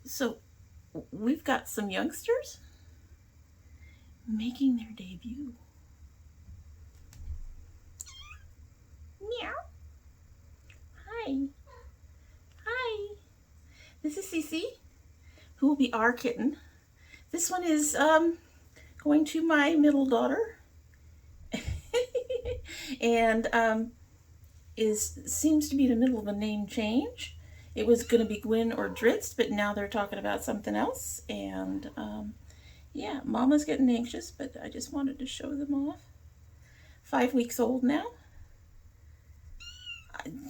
So we've got some youngsters making their debut. Meow. Hi. Hi. This is Cece, who will be our kitten. This one is going to my middle daughter. And seems to be in the middle of a name change. It was going to be Gwen or Dritz, but now they're talking about something else. And yeah, Mama's getting anxious, but I just wanted to show them off. 5 weeks old now.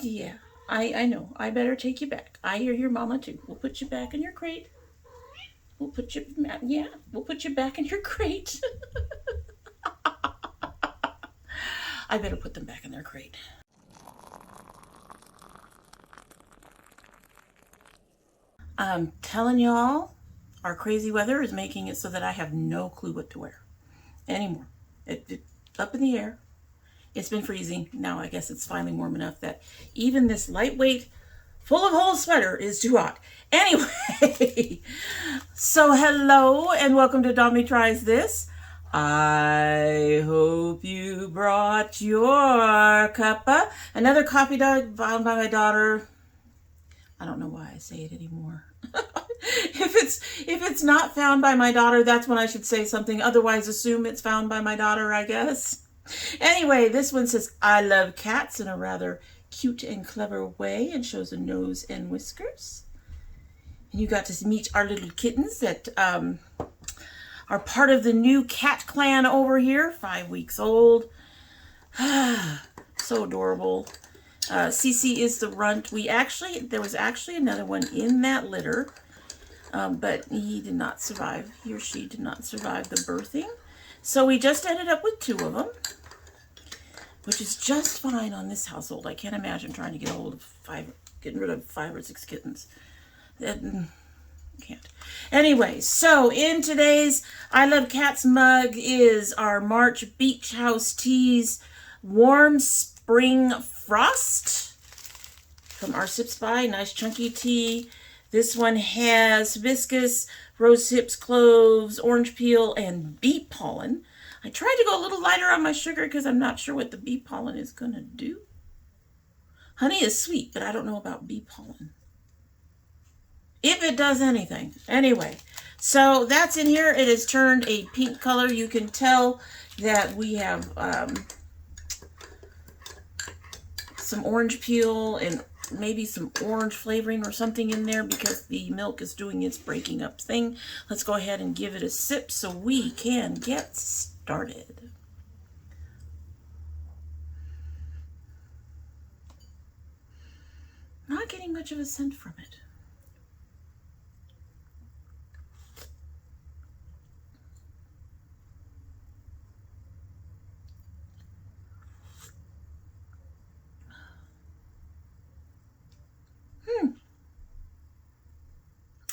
Yeah, I know. I better take you back. I hear your mama too. We'll put you back in your crate. We'll put you back in your crate. I better put them back in their crate. I'm telling y'all, our crazy weather is making it so that I have no clue what to wear anymore. It's up in the air. It's been freezing. Now I guess it's finally warm enough that even this lightweight, full of holes sweater is too hot. Anyway, so hello and welcome to Domytriesthis. I hope you brought your cuppa. Another coffee dog found by my daughter. I don't know why I say it anymore. If it's not found by my daughter, that's when I should say something. Otherwise, assume it's found by my daughter, I guess. Anyway, this one says, I love cats in a rather cute and clever way, and shows a nose and whiskers. And you got to meet our little kittens that are part of the new cat clan over here, 5 weeks old. So adorable. Cece is the runt. There was actually another one in that litter, but he did not survive. He or she did not survive the birthing. So we just ended up with 2 of them, which is just fine on this household. I can't imagine trying to getting rid of 5 or 6 kittens. Can't. Anyway, so in today's I Love Cats mug is our March Beach House Tease Warm Spring Frost from our Sips by. Nice chunky tea. This one has hibiscus, rose hips, cloves, orange peel, and bee pollen. I tried to go a little lighter on my sugar because I'm not sure what the bee pollen is going to do. Honey is sweet, but I don't know about bee pollen. If it does anything. Anyway, so that's in here. It has turned a pink color. You can tell that we have some orange peel and maybe some orange flavoring or something in there because the milk is doing its breaking up thing. Let's go ahead and give it a sip so we can get started. Not getting much of a scent from it.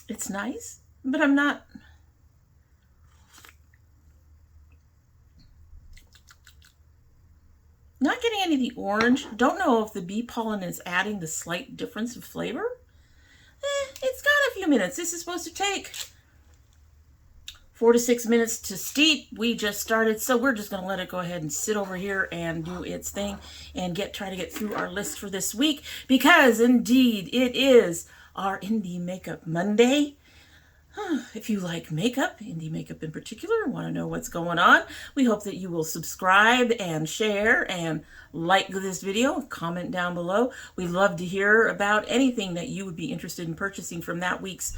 It's nice, but I'm not getting any of the orange. Don't know if the bee pollen is adding the slight difference of flavor. It's got a few minutes. This is supposed to take 4 to 6 minutes to steep. We just started, so we're just going to let it go ahead and sit over here and do its thing and try to get through our list for this week, because indeed it is our Indie Makeup Monday. If you like makeup, indie makeup in particular, want to know what's going on, we hope that you will subscribe and share and like this video, comment down below. We'd love to hear about anything that you would be interested in purchasing from that week's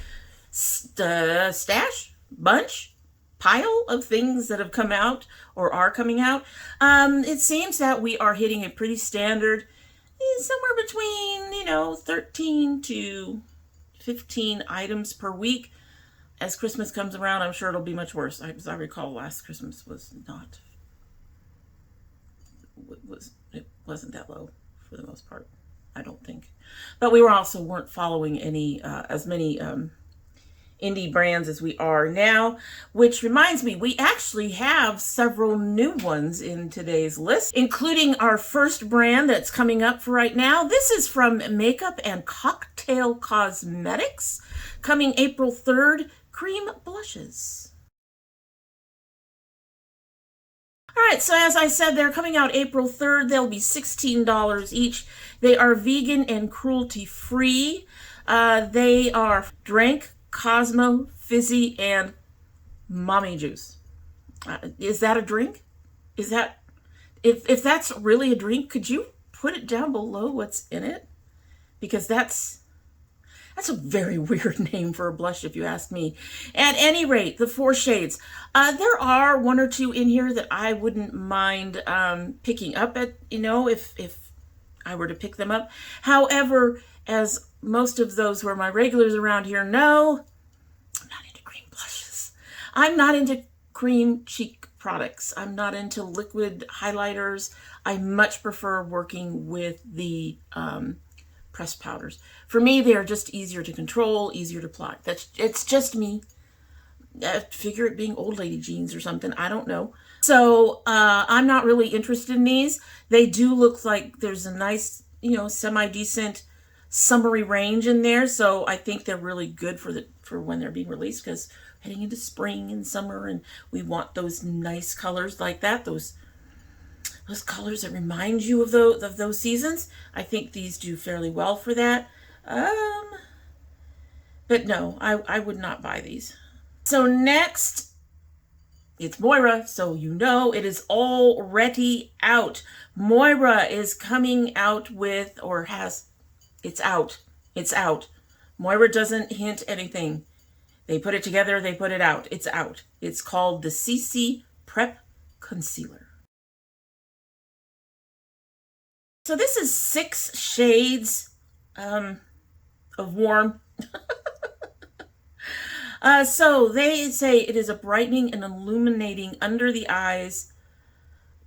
stash, bunch, pile of things that have come out or are coming out. It seems that we are hitting a pretty standard, somewhere between, 13 to 15 items per week. As Christmas comes around, I'm sure it'll be much worse. As I recall, last Christmas it wasn't that low for the most part, I don't think. But we weren't following any as many indie brands as we are now, which reminds me, we actually have several new ones in today's list, including our first brand that's coming up for right now. This is from Makeup and Cocktail Cosmetics, coming April 3rd, Cream Blushes. All right, so as I said, they're coming out April 3rd. They'll be $16 each. They are vegan and cruelty-free. They are Drink, Cosmo, Fizzy, and Mommy Juice. Is that a drink? Is that... If that's really a drink, could you put it down below what's in it? Because that's a very weird name for a blush, if you ask me. At any rate, the 4 shades. There are 1 or 2 in here that I wouldn't mind picking up at, if I were to pick them up. However, as most of those who are my regulars around here know, I'm not into cream blushes. I'm not into cream cheek products. I'm not into liquid highlighters. I much prefer working with the pressed powders. For me, they are just easier to control, easier to apply. It's just me. Figure it being old lady jeans or something. I don't know. So I'm not really interested in these. They do look like there's a nice, semi-decent summery range in there. So I think they're really good for when they're being released, because heading into spring and summer, and we want those nice colors like that. Those colors that remind you of those seasons. I think these do fairly well for that. But no, I would not buy these. So next, it's Moira. So it is already out. Moira is coming out with, it's out. It's out. Moira doesn't hint anything. They put it together, they put it out. It's out. It's called the CC Prep Concealer. So this is 6 shades of warm. So they say it is a brightening and illuminating under the eyes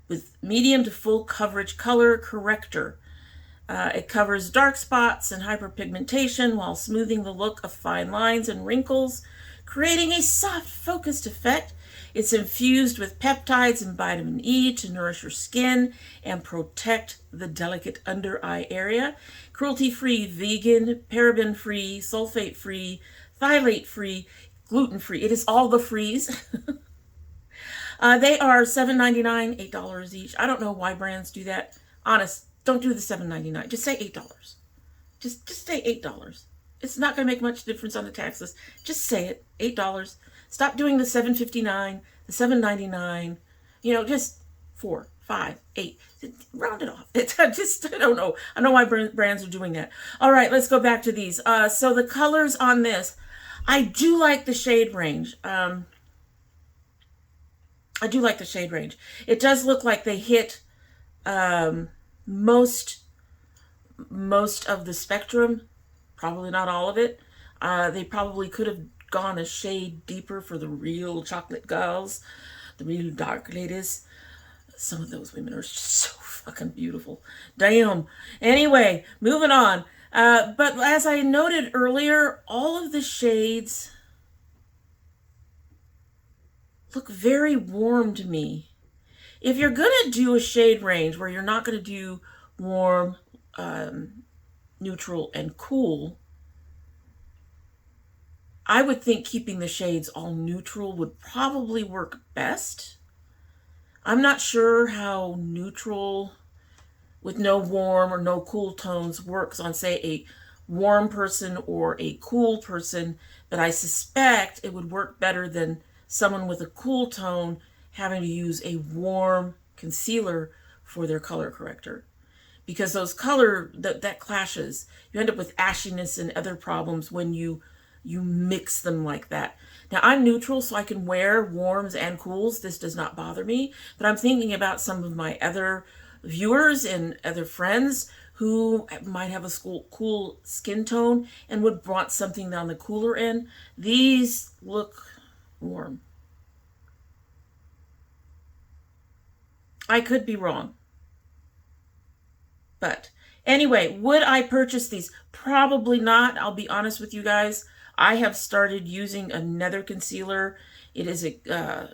with medium to full coverage color corrector. It covers dark spots and hyperpigmentation while smoothing the look of fine lines and wrinkles, creating a soft, focused effect. It's infused with peptides and vitamin E to nourish your skin and protect the delicate under eye area. Cruelty-free, vegan, paraben-free, sulfate-free, phthalate-free, gluten-free. It is all the frees. They are $7.99, $8 each. I don't know why brands do that. Honest, don't do the $7.99. Just say $8. Just say $8. It's not going to make much difference on the taxes. Just say it, $8. Stop doing the $7.59, the $7.99. Just 4, 5, 8. Round it off. I don't know. I know why brands are doing that. All right, let's go back to these. So the colors on this, I do like the shade range. I do like the shade range. It does look like they hit most of the spectrum. Probably not all of it. They probably could have gone a shade deeper for the real chocolate girls, the real dark ladies. Some of those women are just so fucking beautiful. Damn. Anyway, moving on. But as I noted earlier, all of the shades look very warm to me. If you're going to do a shade range where you're not going to do warm, neutral, and cool, I would think keeping the shades all neutral would probably work best. I'm not sure how neutral with no warm or no cool tones works on, say, a warm person or a cool person, but I suspect it would work better than someone with a cool tone having to use a warm concealer for their color corrector. Because those that clashes. You end up with ashiness and other problems when you mix them like that. Now, I'm neutral, so I can wear warms and cools. This does not bother me. But I'm thinking about some of my other viewers and other friends who might have a cool skin tone and would want something on the cooler end. These look warm. I could be wrong. But anyway, would I purchase these? Probably not. I'll be honest with you guys. I have started using another concealer. It is a,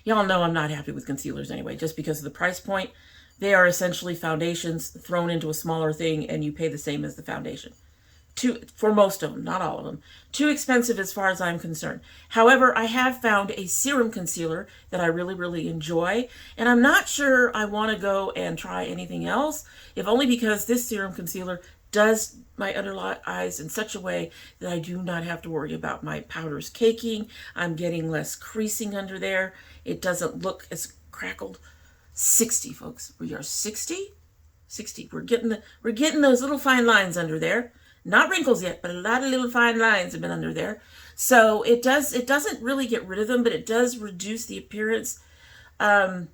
y'all know I'm not happy with concealers anyway, just because of the price point. They are essentially foundations thrown into a smaller thing, and you pay the same as the foundation. For most of them, not all of them. Too expensive as far as I'm concerned. However, I have found a serum concealer that I really, really enjoy, and I'm not sure I want to go and try anything else, if only because this serum concealer does my under eyes in such a way that I do not have to worry about my powders caking. I'm getting less creasing under there. It doesn't look as crackled. 60, folks. We are 60? 60. We're getting those little fine lines under there. Not wrinkles yet, but a lot of little fine lines have been under there. So it doesn't really get rid of them, but it does reduce the appearance. And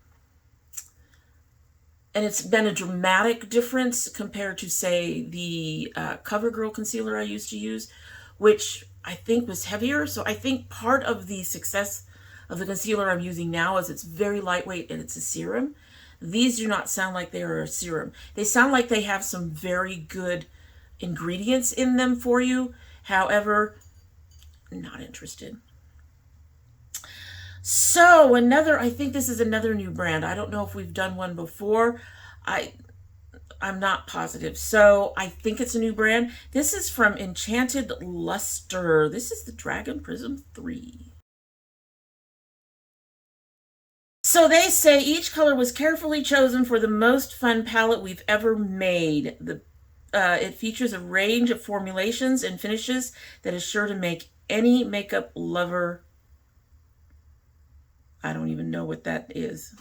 it's been a dramatic difference compared to, say, the CoverGirl concealer I used to use, which I think was heavier. So I think part of the success of the concealer I'm using now is it's very lightweight and it's a serum. These do not sound like they are a serum. They sound like they have some very good ingredients in them for you. However, not interested. So I think this is another new brand. I don't know if we've done one before. I'm not positive. So I think it's a new brand. This is from Enchanted Lustre. This is the Dragon Prism 3. So they say each color was carefully chosen for the most fun palette we've ever made. It features a range of formulations and finishes that is sure to make any makeup lover. I don't even know what that is.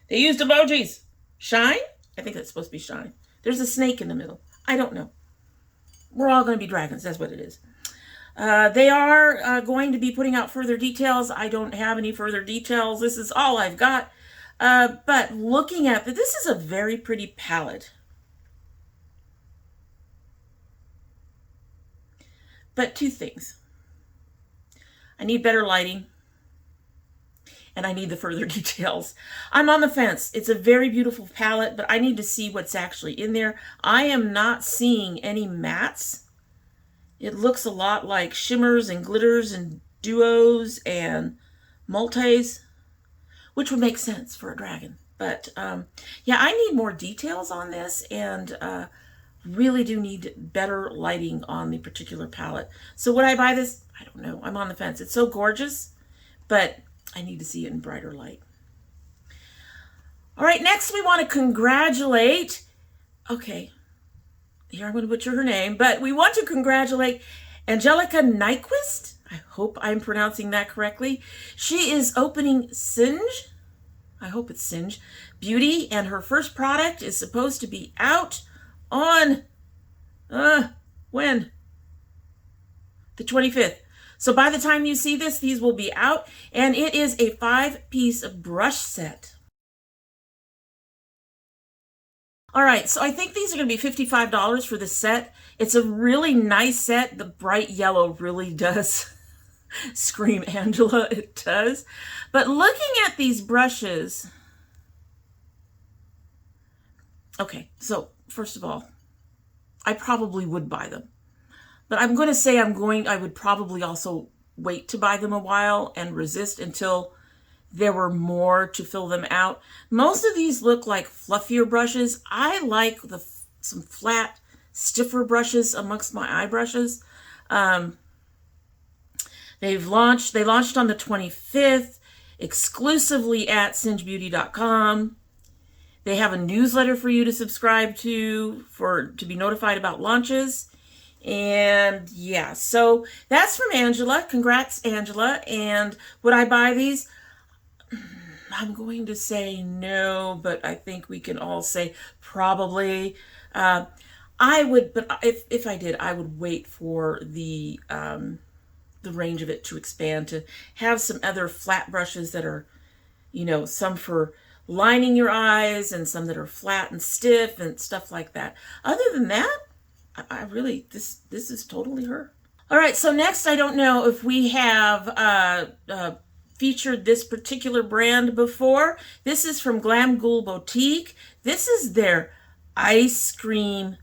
They used emojis. Shine? I think that's supposed to be shine. There's a snake in the middle. I don't know. We're all going to be dragons. That's what it is. They are going to be putting out further details. I don't have any further details. This is all I've got. But looking at this is a very pretty palette. But two things. I need better lighting, and I need the further details. I'm on the fence. It's a very beautiful palette, but I need to see what's actually in there. I am not seeing any mattes. It looks a lot like shimmers and glitters and duos and multis, which would make sense for a dragon. But yeah, I need more details on this, and really do need better lighting on the particular palette. So would I buy this? I don't know. I'm on the fence. It's so gorgeous, but I need to see it in brighter light. All right, next we want to congratulate, okay, here I'm going to butcher her name, but we want to congratulate Angelica Nyquist. I hope I'm pronouncing that correctly. She is opening Singe, I hope it's Singe, Beauty, and her first product is supposed to be out on, when? The 25th. So by the time you see this, these will be out, and it is a 5-piece brush set. All right, so I think these are going to be $55 for the set. It's a really nice set. The bright yellow really does scream Angela, it does. But looking at these brushes, okay, so first of all, I probably would buy them. But I'm going to say I would probably also wait to buy them a while and resist until there were more to fill them out. Most of these look like fluffier brushes. I like some flat, stiffer brushes amongst my eye brushes. They launched on the 25th exclusively at singebeauty.com. They have a newsletter for you to subscribe to be notified about launches. And yeah, so that's from Angela. Congrats, Angela. And would I buy these? I'm going to say no, but I think we can all say probably. I would, but if I did, I would wait for the range of it to expand, to have some other flat brushes that are, some for lining your eyes and some that are flat and stiff and stuff like that. Other than that, I really, this is totally her. All right, so next, I don't know if we have featured this particular brand before. This is from Glam Ghoul Boutique. This is their Ice Scream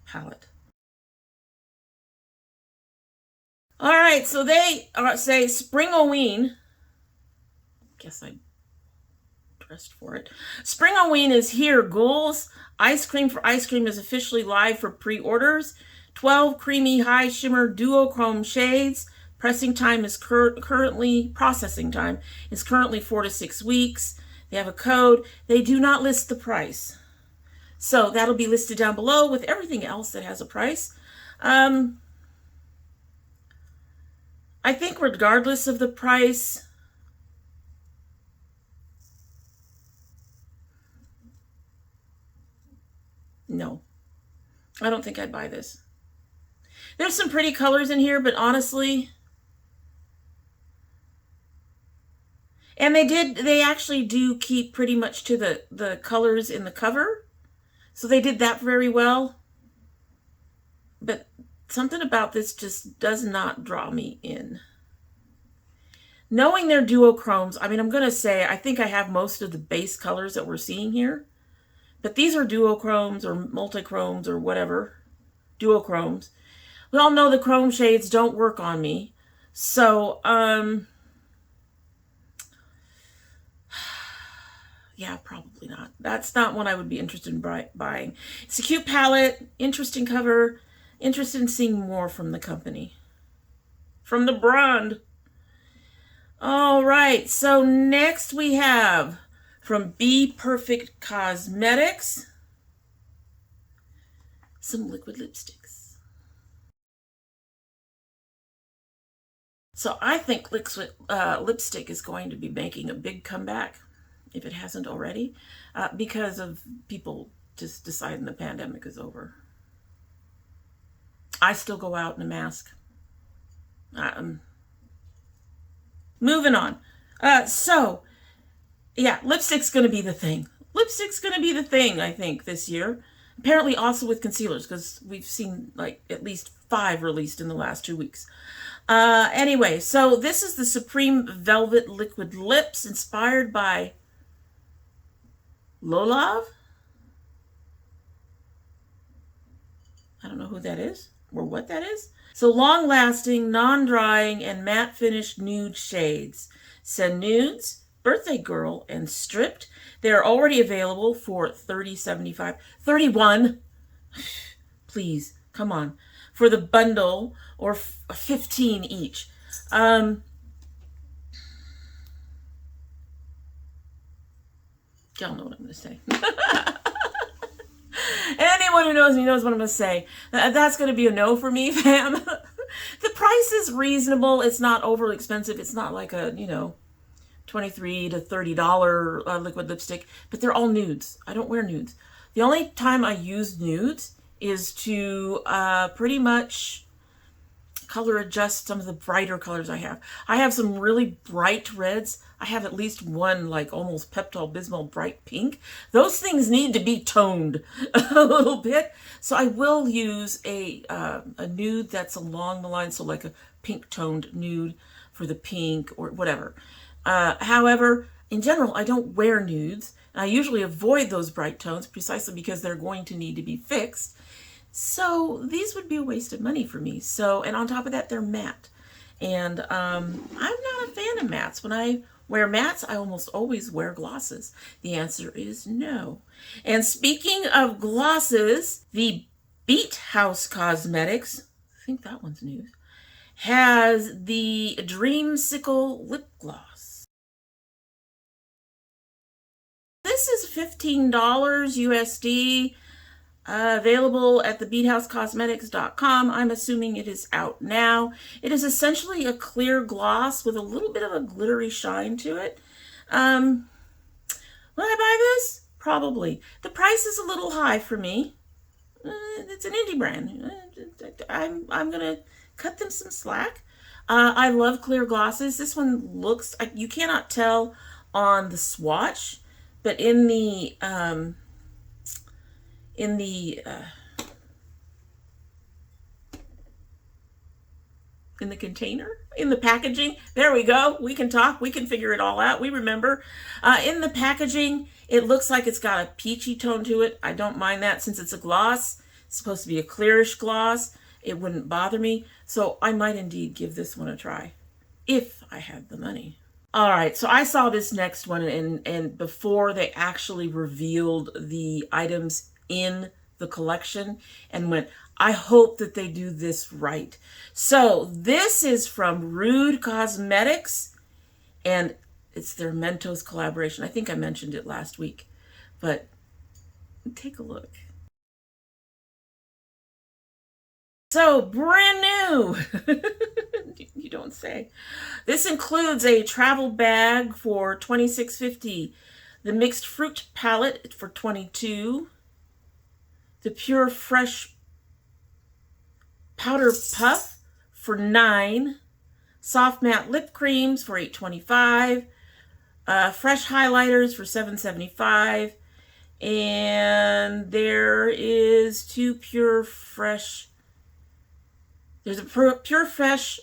palette. All right, so they say Spring-O-Ween. Guess I pressed for it. Spring-O-Ween is here, ghouls. Ice Cream for Ice Cream is officially live for pre-orders. 12 creamy high shimmer duochrome shades. Processing time is currently 4 to 6 weeks. They have a code. They do not list the price. So that'll be listed down below with everything else that has a price. I think regardless of the price, no, I don't think I'd buy this. There's some pretty colors in here, but honestly, and they actually do keep pretty much to the colors in the cover. So they did that very well. But something about this just does not draw me in. Knowing they're duochromes, I mean, I'm going to say I think I have most of the base colors that we're seeing here. But these are duochromes or multichromes or whatever. Duochromes. We all know the chrome shades don't work on me. So, yeah, probably not. That's not one I would be interested in buying. It's a cute palette, interesting cover, interested in seeing more from the company. From the brand. All right, so next we have from Be Perfect Cosmetics, some liquid lipsticks. So I think liquid lipstick is going to be making a big comeback, if it hasn't already, because of people just deciding the pandemic is over. I still go out in a mask. Moving on. So, yeah, lipstick's going to be the thing. Lipstick's going to be the thing, I think, this year. Apparently also with concealers, because we've seen like at least 5 released in the last 2 weeks. Anyway, so this is the Supreme Velvet Liquid Lips, inspired by Lolav. I don't know who that is or what that is. So long-lasting, non-drying, and matte finish nude shades. Send nudes, birthday girl, and stripped. They are already available for $30.75. $31. Please, come on. For the bundle, or $15 each. Y'all know what I'm going to say. Anyone who knows me knows what I'm going to say. That's going to be a no for me, fam. The price is reasonable. It's not overly expensive. It's not like a, $23 to $30 liquid lipstick. But they're all nudes. I don't wear nudes. The only time I use nudes is to pretty much color adjust some of the brighter colors I have. I have some really bright reds. I have at least one like almost Pepto-Bismol bright pink. Those things need to be toned a little bit. So I will use a nude that's along the line, so like a pink toned nude for the pink or whatever. However, in general, I don't wear nudes. I usually avoid those bright tones precisely because they're going to need to be fixed. So these would be a waste of money for me. So, and on top of that, they're matte. And I'm not a fan of mattes. When I wear mattes, I almost always wear glosses. The answer is no. And speaking of glosses, the Beat House Cosmetics, I think that one's new, has the Dreamsicle Lip Gloss. This is $15 USD. Available at the beathousecosmetics.com. I'm assuming it is out now. It is essentially a clear gloss with a little bit of a glittery shine to it. Will I buy this? Probably. The price is a little high for me. It's an indie brand. I'm gonna cut them some slack. I love clear glosses. This one looks, you cannot tell on the swatch, but in the container, in the packaging, there we go. We can talk, we can figure it all out. We remember. In the packaging, it looks like it's got a peachy tone to it. I don't mind that since it's a gloss. It's supposed to be a clearish gloss. It wouldn't bother me. So I might indeed give this one a try if I had the money. All right, so I saw this next one, and before they actually revealed the items in the collection, and went, I hope that they do this right. So this is from Rude Cosmetics, and it's their Mentos collaboration. I think I mentioned it last week, but take a look. So brand new. You don't say. This includes a travel bag for $26.50, the mixed fruit palette for $22, the pure fresh powder puff for $9, soft matte lip creams for $8.25, fresh highlighters for $7.75, and there is two pure fresh. There's a pure fresh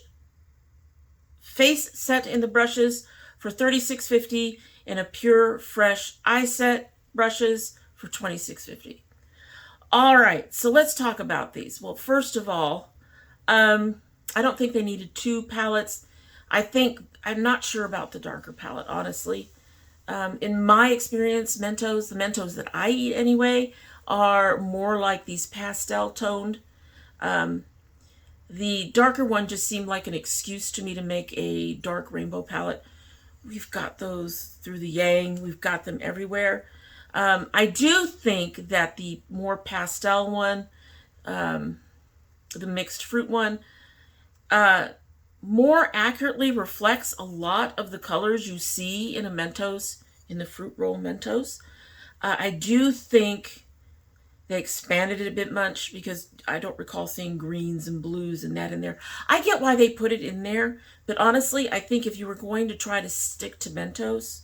face set in the brushes for $36.50 and a pure fresh eye set brushes for $26.50. All right, so let's talk about these. Well, first of all, I don't think they needed two palettes. I'm not sure about the darker palette, honestly. In my experience, the Mentos that I eat anyway, are more like these pastel toned. The darker one just seemed like an excuse to me to make a dark rainbow palette. We've got those through the Yang. We've got them everywhere. I do think that the more pastel one, the mixed fruit one, more accurately reflects a lot of the colors you see in a Mentos, in the fruit roll Mentos. I do think they expanded it a bit much because I don't recall seeing greens and blues and that in there. I get why they put it in there, but honestly, I think if you were going to try to stick to Mentos,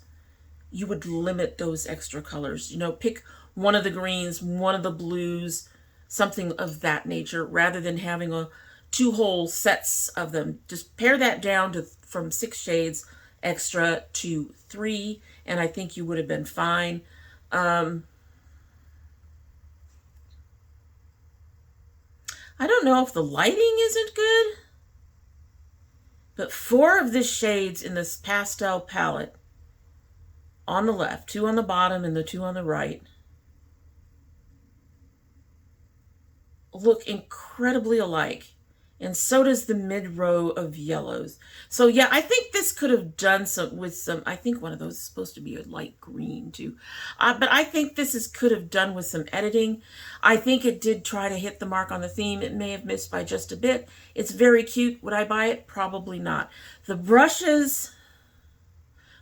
you would limit those extra colors. You know, pick one of the greens, one of the blues, something of that nature, rather than having two whole sets of them. Just pare that down to from 6 shades extra to 3, and I think you would have been fine. I don't know if the lighting isn't good, but 4 of the shades in this pastel palette on the left, 2 on the bottom and the 2 on the right, look incredibly alike. And so does the mid row of yellows. So yeah, I think this could have done some, I think one of those is supposed to be a light green too. But I think this could have done with some editing. I think it did try to hit the mark on the theme. It may have missed by just a bit. It's very cute. Would I buy it? Probably not. The brushes,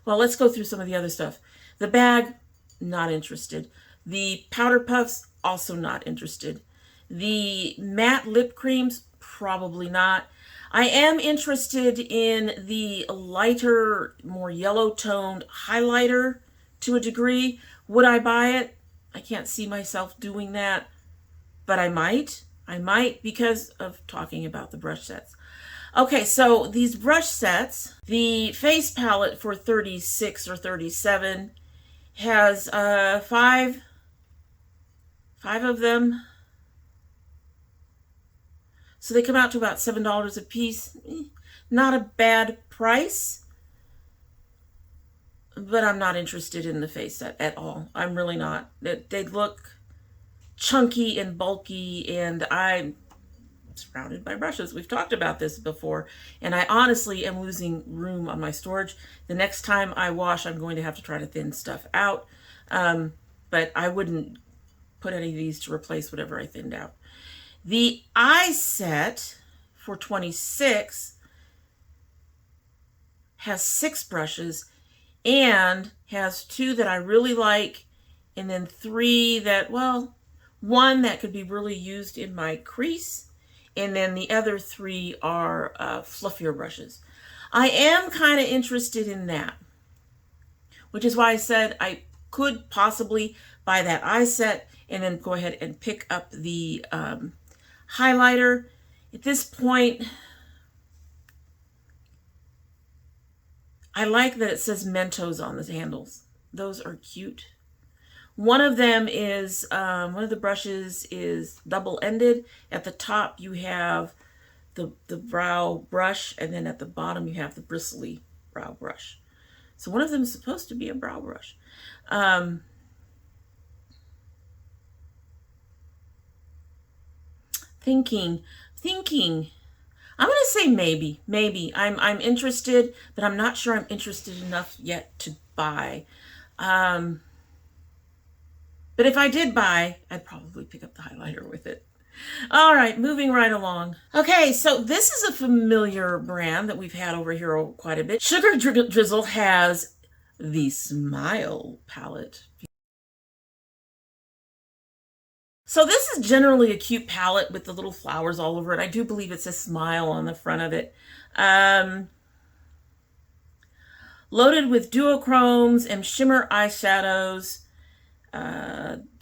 well, let's go through some of the other stuff. The bag, not interested. The powder puffs, also not interested. The matte lip creams, probably not. I am interested in the lighter, more yellow-toned highlighter to a degree. Would I buy it? I can't see myself doing that, but I might. I might because of talking about the brush sets. Okay, so these brush sets, the face palette for 36 or 37 has 5 of them. So they come out to about $7 a piece. Not a bad price, but I'm not interested in the face set at all. I'm really not. They look chunky and bulky, and I'm surrounded by brushes. We've talked about this before, and I honestly am losing room on my storage. The next time I wash, I'm going to have to try to thin stuff out, but I wouldn't put any of these to replace whatever I thinned out. The eye set for 26 has 6 brushes and has 2 that I really like, and then 3 that, well, 1 that could be really used in my crease, and then the other 3 are fluffier brushes. I am kind of interested in that, which is why I said I could possibly buy that eye set and then go ahead and pick up the highlighter. At this point, I like that it says Mentos on the handles. Those are cute. One of them is, one of the brushes is double-ended. At the top you have the brow brush, and then at the bottom you have the bristly brow brush. So one of them is supposed to be a brow brush. Thinking. I'm gonna say maybe. I'm interested, but I'm not sure I'm interested enough yet to buy. But if I did buy, I'd probably pick up the highlighter with it. All right, moving right along. Okay, so this is a familiar brand that we've had over here quite a bit. Sugar Drizzle has the Smile palette. So this is generally a cute palette with the little flowers all over it. I do believe it says Smile on the front of it. Loaded with duochromes and shimmer eyeshadows.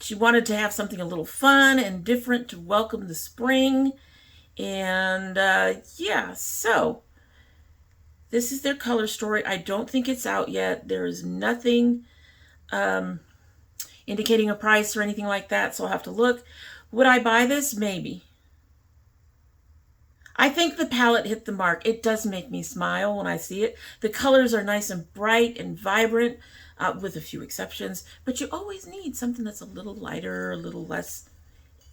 She wanted to have something a little fun and different to welcome the spring. And yeah, so this is their color story. I don't think it's out yet. There is nothing indicating a price or anything like that, so I'll have to look. Would I buy this? Maybe. I think the palette hit the mark. It does make me smile when I see it. The colors are nice and bright and vibrant, with a few exceptions, but you always need something that's a little lighter, a little less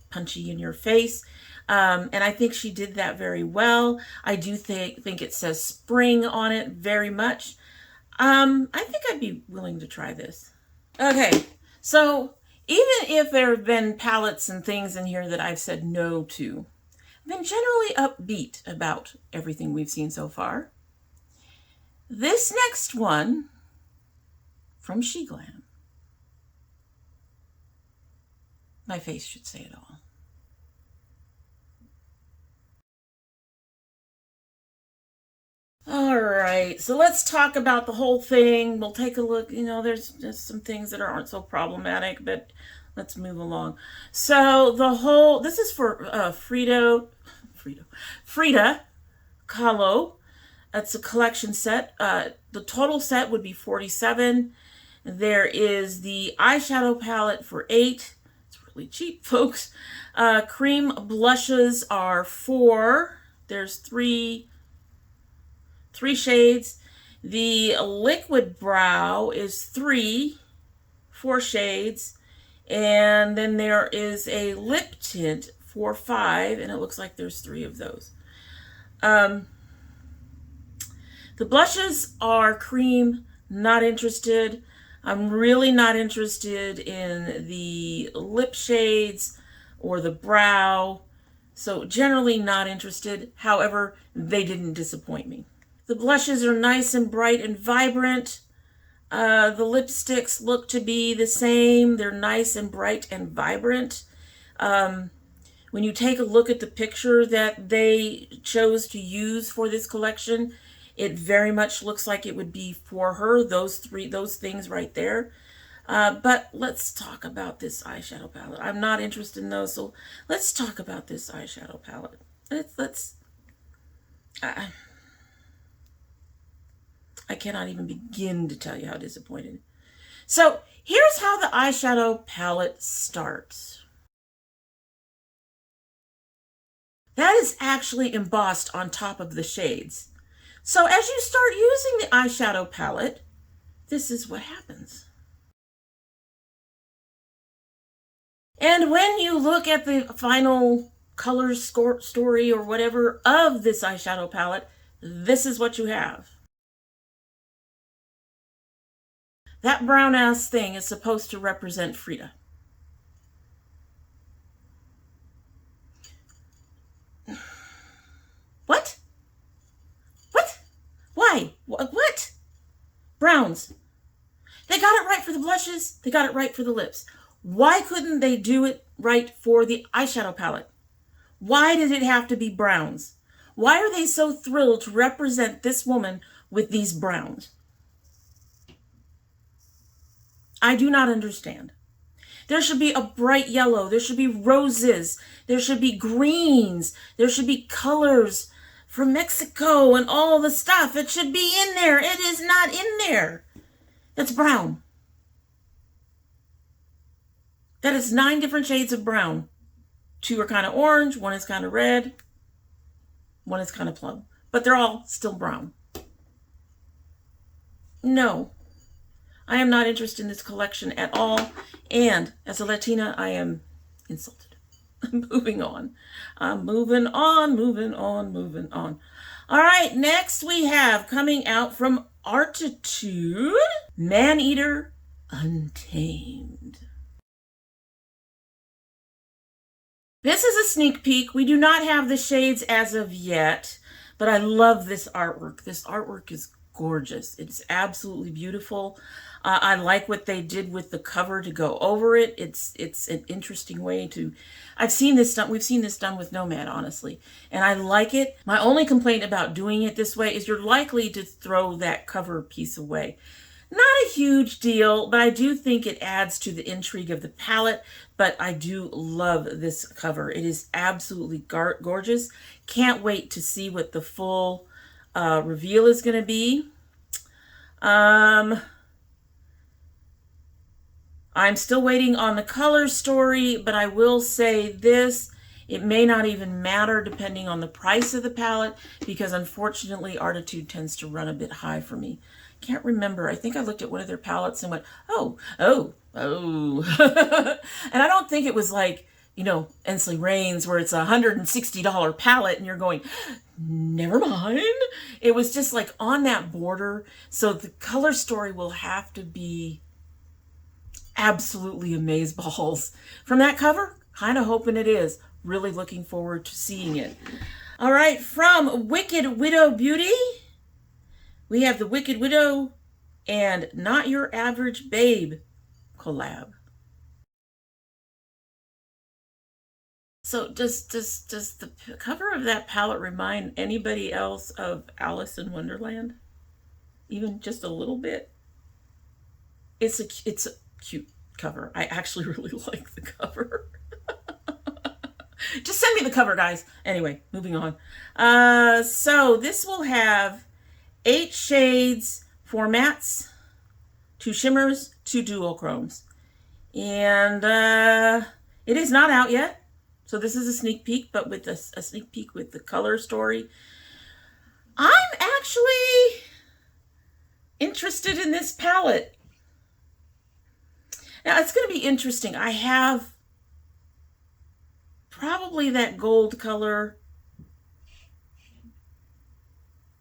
punchy in your face. And I think she did that very well. I do think it says spring on it very much. I think I'd be willing to try this. Okay, so even if there have been palettes and things in here that I've said no to, I've been generally upbeat about everything we've seen so far. This next one from SheGlam. My face should say it all. All right, so let's talk about the whole thing. We'll take a look. You know, there's just some things that aren't so problematic, but let's move along. So this is for Frida Kahlo. That's a collection set. The total set would be $47. There is the eyeshadow palette for $8. It's really cheap, folks. Cream blushes are $4. There's three shades. The liquid brow is 4 shades. And then there is a lip tint for $5, and it looks like there's 3 of those. The blushes are cream, not interested. I'm really not interested in the lip shades or the brow. So generally not interested. However, they didn't disappoint me. The blushes are nice and bright and vibrant. The lipsticks look to be the same. They're nice and bright and vibrant. When you take a look at the picture that they chose to use for this collection, it very much looks like it would be for her, those things right there. But let's talk about this eyeshadow palette. I'm not interested in those, so let's talk about this eyeshadow palette. I cannot even begin to tell you how disappointed. So here's how the eyeshadow palette starts. That is actually embossed on top of the shades. So as you start using the eyeshadow palette, this is what happens. And when you look at the final color story or whatever of this eyeshadow palette, this is what you have. That brown ass thing is supposed to represent Frida. What? Why? What? Browns. They got it right for the blushes. They got it right for the lips. Why couldn't they do it right for the eyeshadow palette? Why did it have to be browns? Why are they so thrilled to represent this woman with these browns? I do not understand. There should be a bright yellow. There should be roses. There should be greens. There should be colors from Mexico and all the stuff. It should be in there. It is not in there. It's brown. That is 9 different shades of brown. 2 are kind of orange, 1 is kind of red, 1 is kind of plum. But they're all still brown. No, I am not interested in this collection at all. And as a Latina, I am insulted. Moving on. Moving on, moving on, moving on. All right, next we have coming out from Arttitude, Maneater Untamed. This is a sneak peek. We do not have the shades as of yet, but I love this artwork. This artwork is gorgeous. It's absolutely beautiful. I like what they did with the cover to go over it. It's an interesting way to... I've seen this done. We've seen this done with Nomad, honestly, and I like it. My only complaint about doing it this way is you're likely to throw that cover piece away. Not a huge deal, but I do think it adds to the intrigue of the palette. But I do love this cover. It is absolutely gorgeous. Can't wait to see what the full reveal is going to be. I'm still waiting on the color story, but I will say this. It may not even matter depending on the price of the palette, because unfortunately Arttitude tends to run a bit high for me. Can't remember. I think I looked at one of their palettes and went, oh. And I don't think it was like, you know, Ensley Reigns where it's a $160 palette and you're going, never mind. It was just like on that border. So the color story will have to be absolutely amazeballs. From that cover, kind of hoping it is. Really looking forward to seeing it. All right, from Wicked Widow Beauty, we have the Wicked Widow and Not Your Average Babe collab. So does the cover of that palette remind anybody else of Alice in Wonderland? Even just a little bit? It's a cute cover. I actually really like the cover. Just send me the cover, guys. Anyway, moving on. So this will have 8 shades, 4 mattes, 2 shimmers, 2 duochromes. And it is not out yet. So this is a sneak peek, but with a sneak peek with the color story. I'm actually interested in this palette. Now, it's going to be interesting. I have probably that gold color,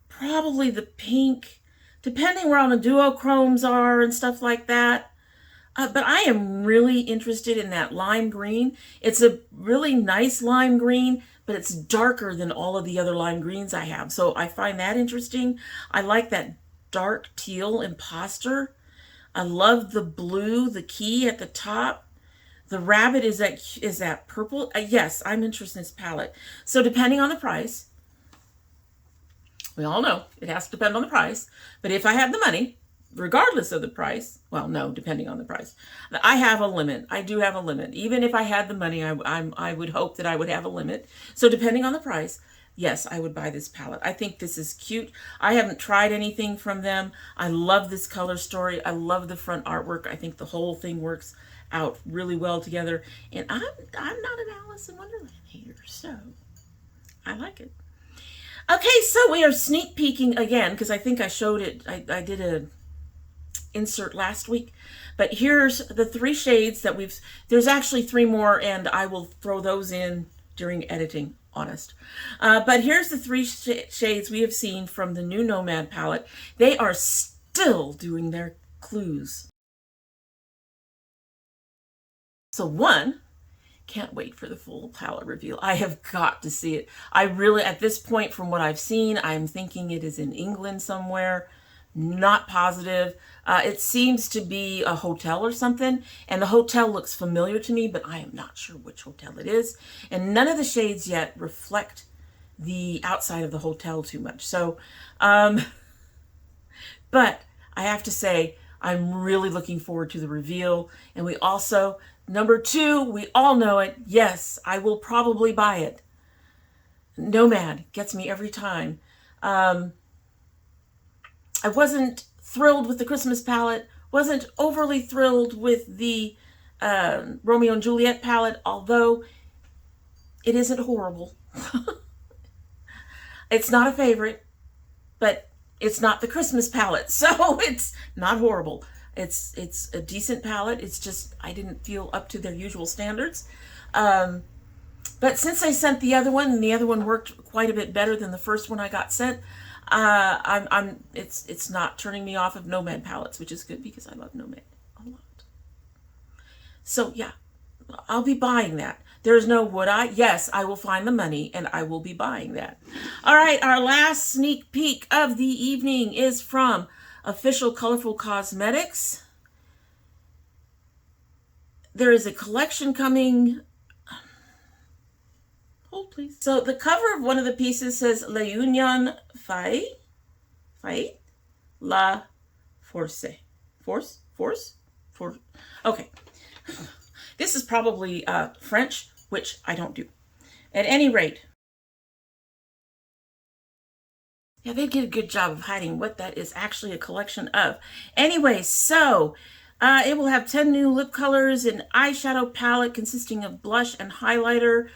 probably the pink, depending where all the duochromes are and stuff like that. But I am really interested in that lime green. It's a really nice lime green, but it's darker than all of the other lime greens I have. So I find that interesting. I like that dark teal imposter. I love the blue, the key at the top. The rabbit is that purple. Yes, I'm interested in this palette. So depending on the price, we all know it has to depend on the price. But if I have the money, regardless of the price, well, no, depending on the price, I have a limit. I do have a limit. Even if I had the money, I would hope that I would have a limit. So depending on the price, yes, I would buy this palette. I think this is cute. I haven't tried anything from them. I love this color story. I love the front artwork. I think the whole thing works out really well together. And I'm not an Alice in Wonderland hater, so I like it. Okay, so we are sneak peeking again, because I think I showed it. I did a insert last week, but here's the 3 shades that there's actually 3 more, and I will throw those in during editing, honest. But here's the 3 shades we have seen from the new Nomad palette. They are still doing their clues. So 1, can't wait for the full palette reveal. I have got to see it. I really, at this point, from what I've seen, I'm thinking it is in England somewhere. Not positive. It seems to be a hotel or something, and the hotel looks familiar to me, but I am not sure which hotel it is. And none of the shades yet reflect the outside of the hotel too much. So, but I have to say, I'm really looking forward to the reveal. And we also, number 2, we all know it. Yes, I will probably buy it. Nomad gets me every time. I wasn't thrilled with the Christmas palette, wasn't overly thrilled with the Romeo and Juliet palette, although it isn't horrible. It's not a favorite, but it's not the Christmas palette, so it's not horrible. It's a decent palette. It's just I didn't feel up to their usual standards. But since I sent the other one, and the other one worked quite a bit better than the first one I got sent, it's not turning me off of Nomad palettes, which is good because I love Nomad a lot. So yeah, I'll be buying that. There's no would I? Yes, I will find the money and I will be buying that. All right, our last sneak peek of the evening is from Official Colorful Cosmetics. There is a collection coming. Hold please. So the cover of one of the pieces says La Union Faille, La Force. Force? Okay. This is probably French, which I don't do. At any rate, yeah, they did a good job of hiding what that is actually a collection of. Anyway, so it will have 10 new lip colors, an eyeshadow palette consisting of blush and highlighter,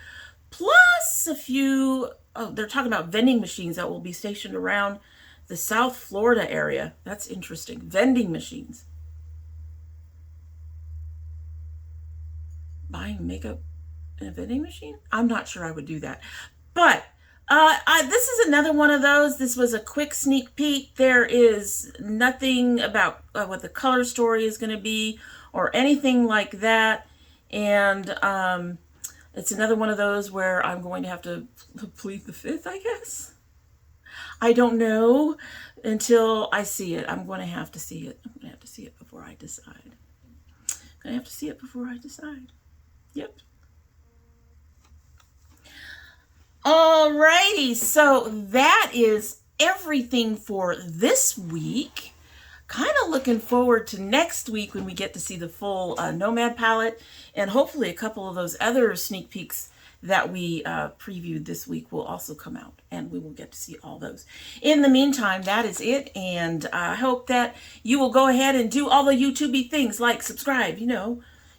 plus a few, they're talking about vending machines that will be stationed around the South Florida area. That's interesting. Vending machines. Buying makeup in a vending machine? I'm not sure I would do that. But this is another one of those. This was a quick sneak peek. There is nothing about what the color story is going to be or anything like that. And it's another one of those where I'm going to have to plead the fifth, I guess. I don't know until I see it. I'm going to have to see it. I'm going to have to see it before I decide. I'm going to have to see it before I decide. Yep. Alrighty, so that is everything for this week. Kind of looking forward to next week when we get to see the full Nomad palette, and hopefully a couple of those other sneak peeks that we previewed this week will also come out, and we will get to see all those. In the meantime, that is it, and I hope that you will go ahead and do all the YouTube-y things like subscribe,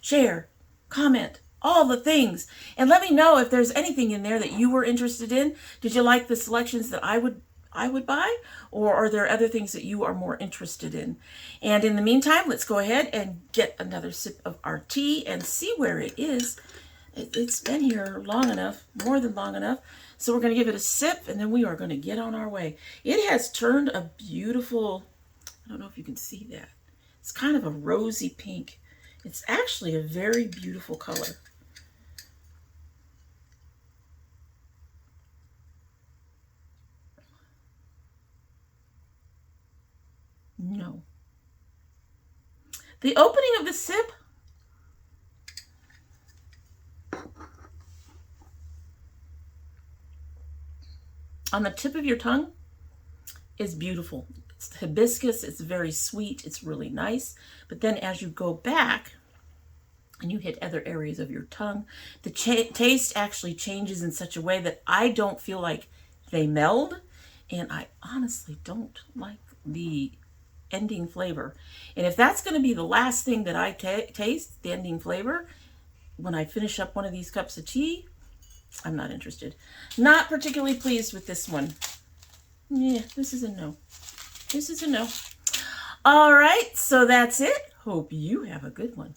share, comment, all the things. And let me know if there's anything in there that you were interested in. Did you like the selections that I would buy? Or are there other things that you are more interested in? And in the meantime, let's go ahead and get another sip of our tea and see where it is. It's been here long enough, more than long enough. So we're going to give it a sip and then we are going to get on our way. It has turned a beautiful, I don't know if you can see that. It's kind of a rosy pink. It's actually a very beautiful color. No. The opening of the sip, on the tip of your tongue, is beautiful. It's hibiscus, it's very sweet, it's really nice. But then as you go back and you hit other areas of your tongue, the taste actually changes in such a way that I don't feel like they meld. And I honestly don't like the ending flavor. And if that's going to be the last thing that I taste, the ending flavor, when I finish up one of these cups of tea, I'm not interested. Not particularly pleased with this one. Yeah, this is a no. This is a no. All right, so that's it. Hope you have a good one.